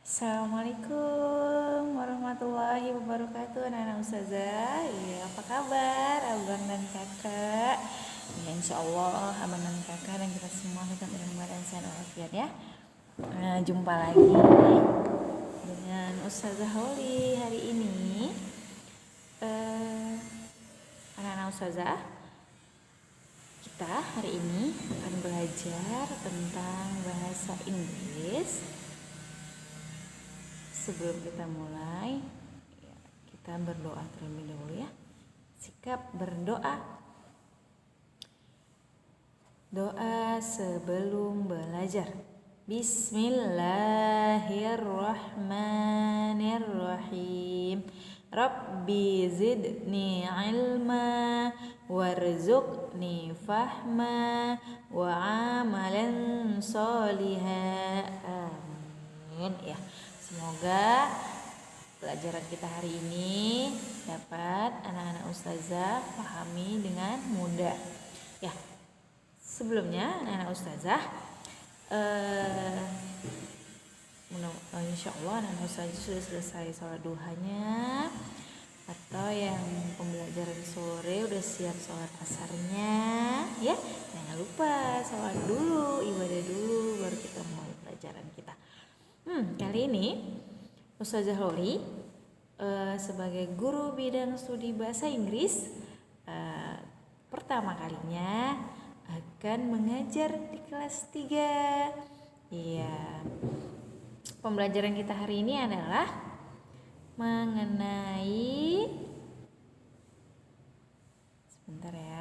Assalamualaikum warahmatullahi wabarakatuh, anak-anak ustazah. Ya, apa kabar abang dan kakak? Ya, insya Allah abang dan kakak dan kita semua tetap dalam keadaan sehat walafiat ya. Jumpa lagi dengan Ustazah Holly hari ini. Anak-anak ustazah, kita hari ini akan belajar tentang bahasa Inggris. Sebelum kita mulai, kita berdoa terlebih dahulu ya. Sikap berdoa. Doa sebelum belajar. Bismillahirrahmanirrahim. Rabbi zidni ilma warzuqni fahma wa amalan sholiha. Amin ya. Semoga pelajaran kita hari ini dapat anak-anak ustazah pahami dengan mudah. Ya, sebelumnya anak-anak ustazah, insya Allah anak-anak ustazah sudah selesai sholat duhanya, atau yang pembelajaran sore udah siap sholat asarnya. Ya, jangan lupa sholat dulu, ibadah dulu, baru kita mulai pelajaran kita. Kali ini Ustazah Holly sebagai guru bidang studi bahasa Inggris pertama kalinya akan mengajar di kelas 3. Iya. Pembelajaran kita hari ini adalah mengenai, sebentar ya.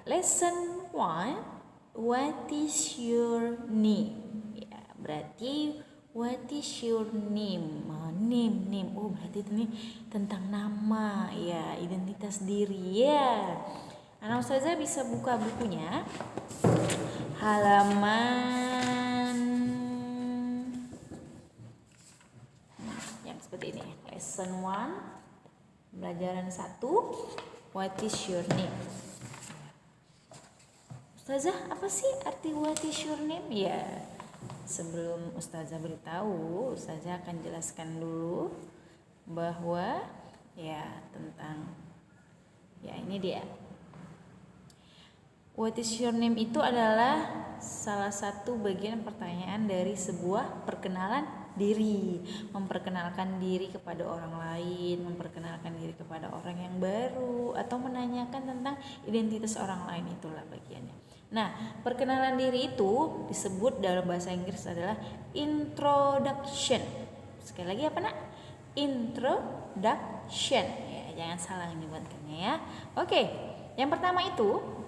Lesson 1, what is your name? Ya, berarti what is your name? Name. Oh, berarti ini tentang nama, ya, identitas diri ya. Anak ustazah bisa buka bukunya halaman yang seperti ini. Lesson 1, pelajaran 1, what is your name? Ustazah, apa sih arti what is your name? Ya, sebelum ustazah beritahu, ustazah akan jelaskan dulu bahwa tentang ini dia. What is your name itu adalah salah satu bagian pertanyaan dari sebuah perkenalan diri, memperkenalkan diri kepada orang lain, memperkenalkan diri kepada orang yang baru, atau menanyakan tentang identitas orang lain, itulah bagiannya. Nah, perkenalan diri itu disebut dalam bahasa Inggris adalah introduction. Sekali lagi apa nak? Introduction. Ya, jangan salah menyebutkannya ya. Oke, yang pertama itu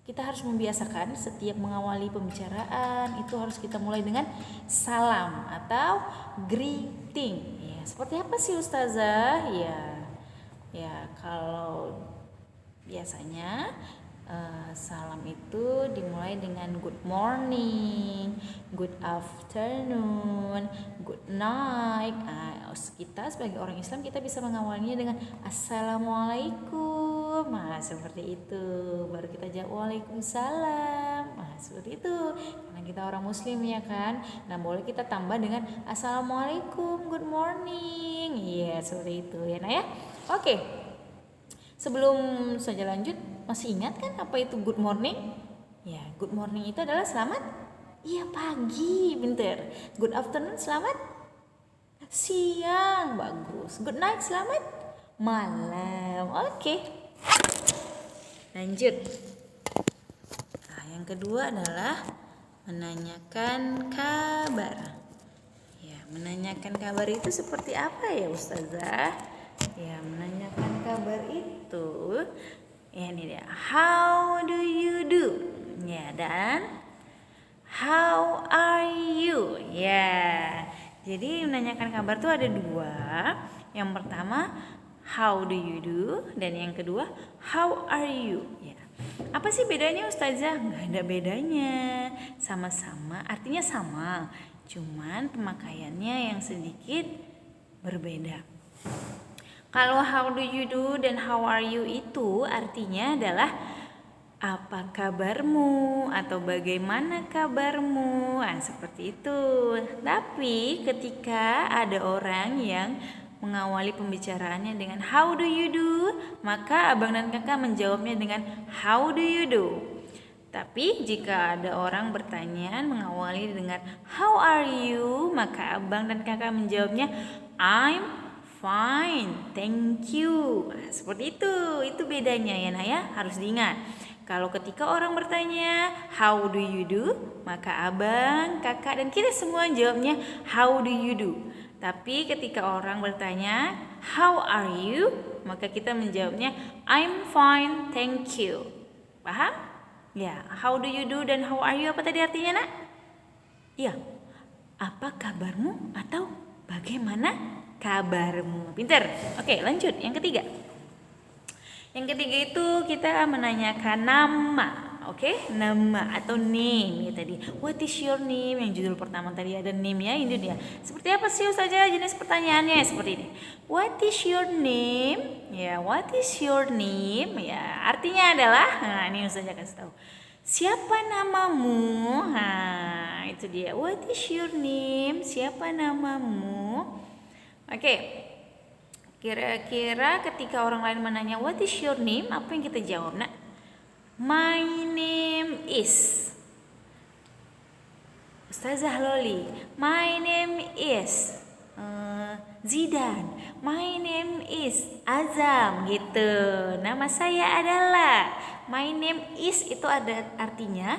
kita harus membiasakan setiap mengawali pembicaraan itu harus kita mulai dengan salam atau greeting. Ya, seperti apa sih ustazah? Ya kalau biasanya salam itu dimulai dengan good morning, good afternoon, good night. Kita sebagai orang Islam kita bisa mengawalnya dengan assalamualaikum. Seperti itu. Baru kita jawab waalaikumsalam. Seperti itu. Karena kita orang muslim ya kan. Nah, boleh kita tambah dengan assalamualaikum, good morning. Iya, seperti itu ya Nah ya. Oke. Sebelum saja lanjut, masih ingat kan apa itu good morning? Ya, good morning itu adalah selamat pagi, bentar. Good afternoon selamat siang, bagus. Good night selamat malam. Oke. Lanjut. Nah, yang kedua adalah menanyakan kabar. Ya, menanyakan kabar itu seperti apa ya ustazah? Ya, menanyakan kabar itu ini dia, how do you do? Ya, dan how are you? Ya. Jadi menanyakan kabar tuh ada dua. Yang pertama how do you do, dan yang kedua how are you? Ya. Apa sih bedanya ustazah? Nggak ada bedanya. Sama-sama, artinya sama. Cuman pemakaiannya yang sedikit berbeda. Kalau how do you do dan how are you itu artinya adalah apa kabarmu atau bagaimana kabarmu, seperti itu. Tapi ketika ada orang yang mengawali pembicaraannya dengan how do you do, maka abang dan kakak menjawabnya dengan how do you do. Tapi jika ada orang bertanya mengawali dengan how are you, maka abang dan kakak menjawabnya I'm fine, thank you. Seperti itu. Itu bedanya ya nak ya, harus diingat. Kalau ketika orang bertanya how do you do, maka abang, kakak dan kita semua jawabnya how do you do. Tapi ketika orang bertanya how are you, maka kita menjawabnya I'm fine, thank you. Paham? Ya, how do you do dan how are you apa tadi artinya nak? Ya, apa kabarmu atau bagaimana kabarmu. Pinter. Oke, lanjut. Yang ketiga. Yang ketiga itu kita menanyakan nama. Oke, nama atau name ya tadi. What is your name? Yang judul pertama tadi ada name ya, ini dia. Seperti apa sih saja jenis pertanyaannya seperti ini. What is your name? Ya, what is your name? Ya, artinya adalah, ini saja kasih tahu. Siapa namamu? Itu dia. What is your name? Siapa namamu? Oke. Kira-kira ketika orang lain menanya what is your name, apa yang kita jawab nak? My name is Ustazah Loli. My name is Zidan. My name is Azam gitu. Nama saya adalah. My name is itu ada artinya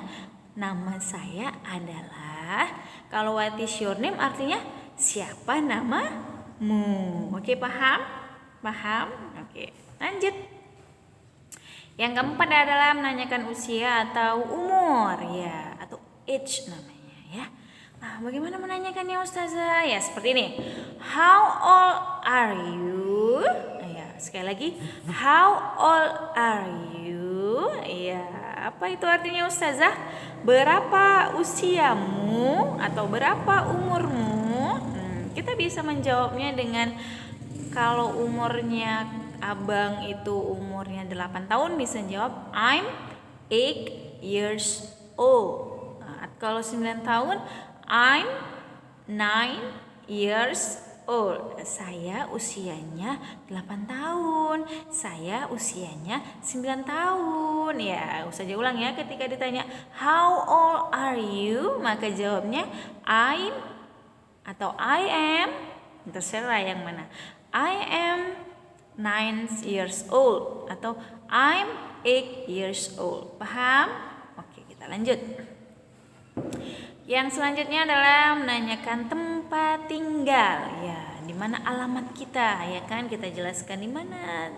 nama saya adalah. Kalau what is your name artinya siapa namamu. Oke, paham? Paham? Oke, lanjut. Yang keempat adalah menanyakan usia atau umur ya, atau age namanya ya. Nah, bagaimana menanyakannya Ustazah? Ya, seperti ini. How old are you? Ya, sekali lagi. How old are you? Ya, apa itu artinya Ustazah? Berapa usiamu atau berapa umurmu? Kita bisa menjawabnya dengan kalau umurnya abang itu umurnya 8 tahun bisa jawab I'm 8 years old. Kalau 9 tahun I'm 9 years old. Saya usianya 8 tahun. Saya usianya 9 tahun. Ya, usah ulang ya ketika ditanya how old are you, maka jawabnya I'm atau I am, terserah yang mana. I am 9 years old atau I'm 8 years old. Paham? Oke, kita lanjut. Yang selanjutnya adalah menanyakan tempat tinggal. Ya, di mana alamat kita, ya kan? Kita jelaskan di mana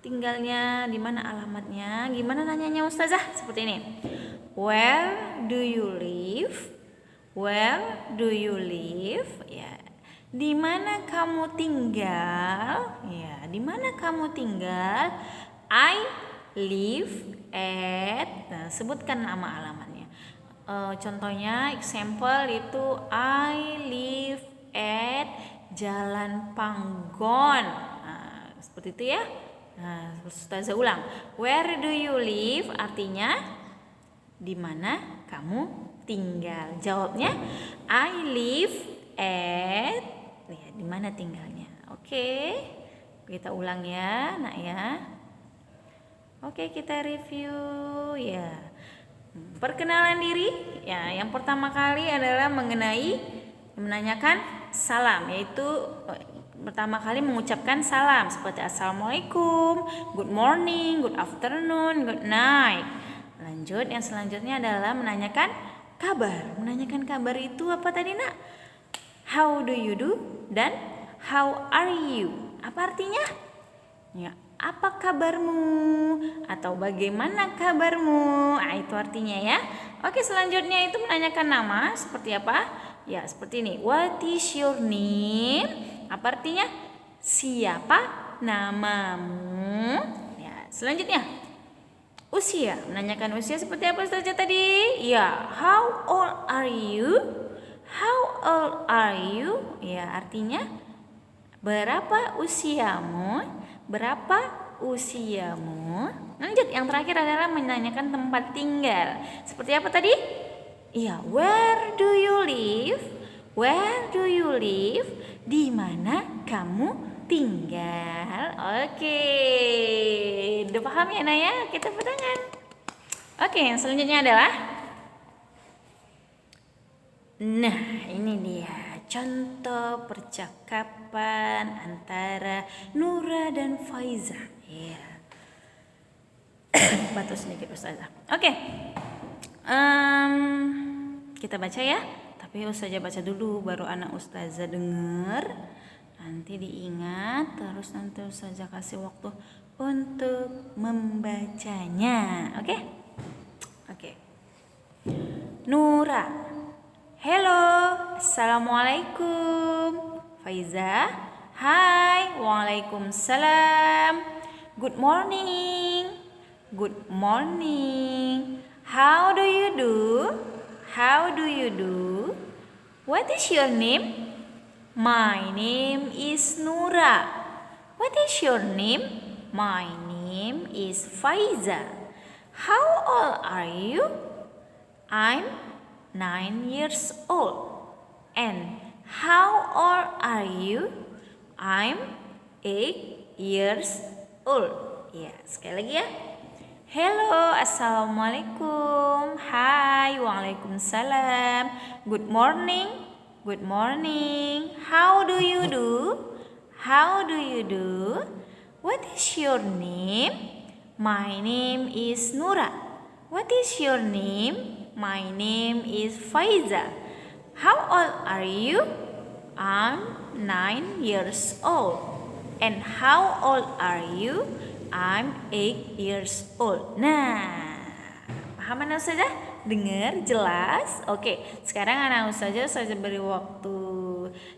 tinggalnya, di mana alamatnya. Gimana nanyanya Ustazah? Seperti ini. Where do you live? Where do you live? Ya, di mana kamu tinggal? Ya, di mana kamu tinggal? I live at. Nah, sebutkan nama alamatnya. Contohnya, example itu I live at Jalan Panggon. Nah, seperti itu ya. Nah, Ustazah ulang. Where do you live? Artinya di mana kamu tinggal. Jawabnya I live at. Lihat di mana tinggalnya. Oke. Kita ulang ya, nak ya. Oke, kita review ya. Perkenalan diri ya. Yang pertama kali adalah menanyakan salam, yaitu pertama kali mengucapkan salam seperti assalamualaikum, good morning, good afternoon, good night. Lanjut, yang selanjutnya adalah menanyakan kabar. Menanyakan kabar itu apa tadi nak? How do you do dan how are you? Apa artinya? Ya, apa kabarmu atau bagaimana kabarmu? Nah, itu artinya ya. Oke, selanjutnya itu menanyakan nama seperti apa? Ya, seperti ini. What is your name? Apa artinya? Siapa namamu? Ya, selanjutnya usia, menanyakan usia seperti apa saja tadi? Ya, how old are you? How old are you? Ya, artinya Berapa usiamu? Berapa usiamu? Lanjut, yang terakhir adalah menanyakan tempat tinggal. Seperti apa tadi? Iya, where do you live? Where do you live? Di mana kamu tinggal? Oke, udah paham ya Naya? Kita petangan. Oke, yang selanjutnya adalah, nah ini dia contoh percakapan antara Nura dan Faiza. Iya. Batuk sedikit Ustazah. Oke. Kita baca ya. Tapi Ustazah baca dulu baru anak Ustazah dengar. Nanti diingat, terus nanti Ustazah kasih waktu untuk membacanya. Oke? Oke. Nura. Hello, assalamualaikum. Faiza, hai, waalaikumsalam. Good morning. Good morning. How do you do? How do you do? What is your name? My name is Nura. What is your name? My name is Faiza. How old are you? I'm 9 years old. And how old are you? I'm 8 years old. Ya, sekali lagi ya. Hello, assalamualaikum. Hai, waalaikumsalam. Good morning. Good morning. How do you do? How do you do? What is your name? My name is Nura. What is your name? My name is Faiza. How old are you? I'm 9 years old. And how old are you? I'm 8 years old. Nah, paham anak Ustazah? Dengar jelas? Oke, sekarang anak Ustazah beri waktu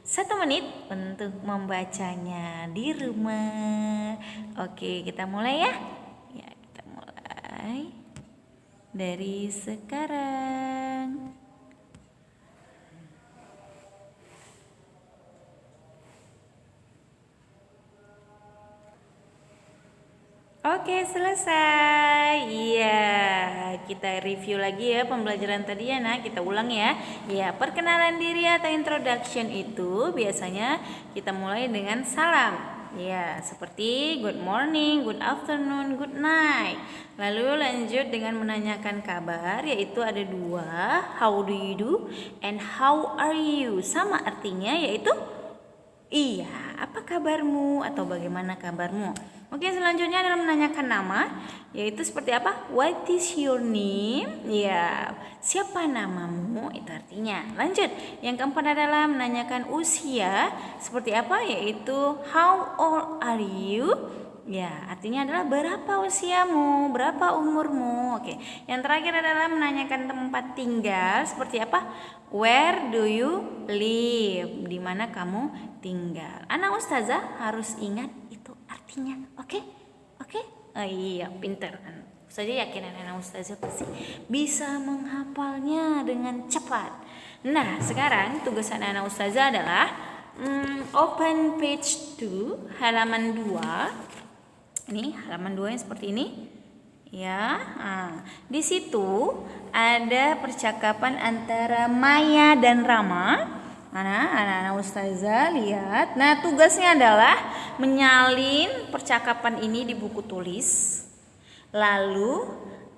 1 menit untuk membacanya di rumah. Oke, kita mulai ya. Ya, kita mulai dari sekarang. Oke, selesai. Iya, kita review lagi ya pembelajaran tadi ya, nah kita ulang ya. Ya, perkenalan diri atau introduction itu biasanya kita mulai dengan salam. Ya, seperti good morning, good afternoon, good night. Lalu lanjut dengan menanyakan kabar, yaitu ada 2, how do you do and how are you. Sama artinya yaitu iya, apa kabarmu atau bagaimana kabarmu. Oke, selanjutnya adalah menanyakan nama, yaitu seperti apa? What is your name? Ya, siapa namamu? Itu artinya. Lanjut, yang keempat adalah menanyakan usia, seperti apa? Yaitu how old are you? Ya, artinya adalah berapa usiamu, berapa umurmu. Oke, yang terakhir adalah menanyakan tempat tinggal, seperti apa? Where do you live? Di mana kamu tinggal? Anak Ustazah harus ingat itu artinya. Oke? Oke? Oh iya, pinter kan. Ustazah yakin anak Ustazah pasti bisa menghafalnya dengan cepat. Nah, sekarang tugas anak Ustazah adalah open page 2, halaman 2. Ini halaman 2 yang seperti ini. Ya, di situ ada percakapan antara Maya dan Rama. Anak-anak Ustazah lihat. Nah, tugasnya adalah menyalin percakapan ini di buku tulis, lalu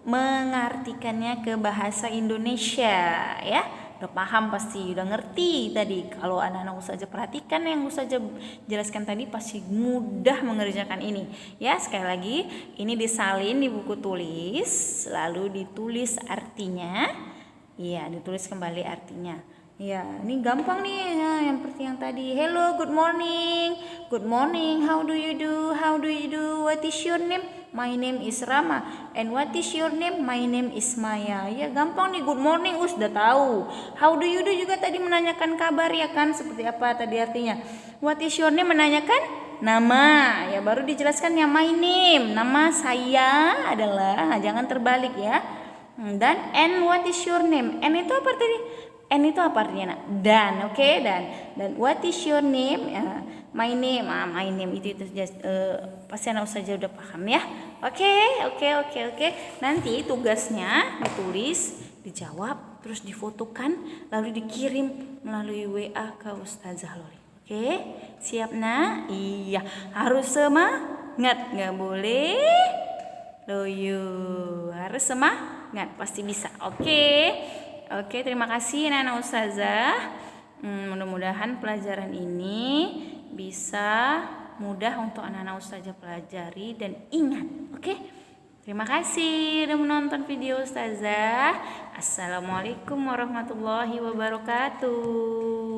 mengartikannya ke bahasa Indonesia, ya. Udah paham pasti, udah ngerti tadi. Kalau anak-anak Ustazah perhatikan yang Ustazah jelaskan tadi pasti mudah mengerjakan ini. Ya, sekali lagi ini disalin di buku tulis, lalu ditulis artinya. Iya, ditulis kembali artinya. Ya, ini gampang nih ya, yang seperti yang tadi. Hello, good morning. Good morning. How do you do? How do you do? What is your name? My name is Rama. And what is your name? My name is Maya. Ya, gampang nih. Good morning, sudah tahu. How do you do juga tadi menanyakan kabar ya kan? Seperti apa tadi artinya? What is your name menanyakan nama. Ya, baru dijelaskan ya my name. Nama saya adalah, jangan terbalik ya. Dan and what is your name? And itu apa tadi? N itu apa artinya nak? Dan, oke, dan what is your name? My name, my name itu pasti anak saja udah paham ya. Oke. Nanti tugasnya ditulis, dijawab, terus difotokan, lalu dikirim melalui WA ke Ustazah Lori. Oke, siap nak? Iya, harus semangat, nggak boleh loyo, harus semangat, pasti bisa. Oke, terima kasih anak-anak Ustazah. Mudah-mudahan pelajaran ini bisa mudah untuk anak-anak Ustazah pelajari dan ingat. Oke, terima kasih sudah menonton video Ustazah. Assalamualaikum warahmatullahi wabarakatuh.